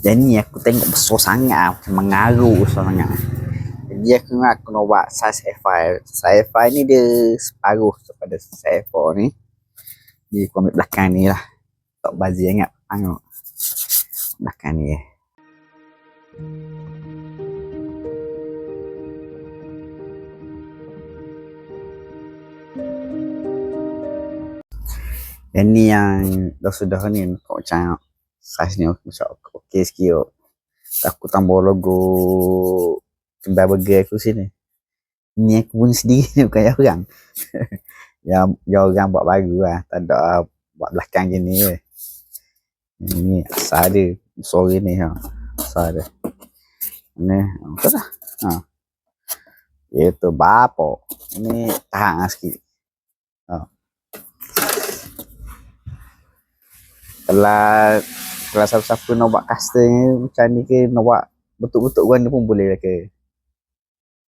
Dan ni aku tengok besar sangat, macam mengaruh besar sangat. Jadi aku nak buat size F5. Size F5 ni dia separuh daripada size F4 ni. Jadi aku ambil belakang ni lah. Tak bazir ingat. Tengok. Belakang ni. Dan ni yang dah sudah ni kau macam size ni macam okey sikit. Aku tambah logo Kembar Burger aku sini. Ni aku pun sendiri bukan yang orang. yang orang buat baru lah. Tak ada buat belakang gini je. Ni asal dia. Sorry ni ha. Asal dia. Ni betul lah. Ha. Itu bapa. Ini tahan sikit. Ha. Kalau siapa-siapa nak buat custom macam ni ke, nak buat bentuk-bentuk gua ni pun boleh lah ke.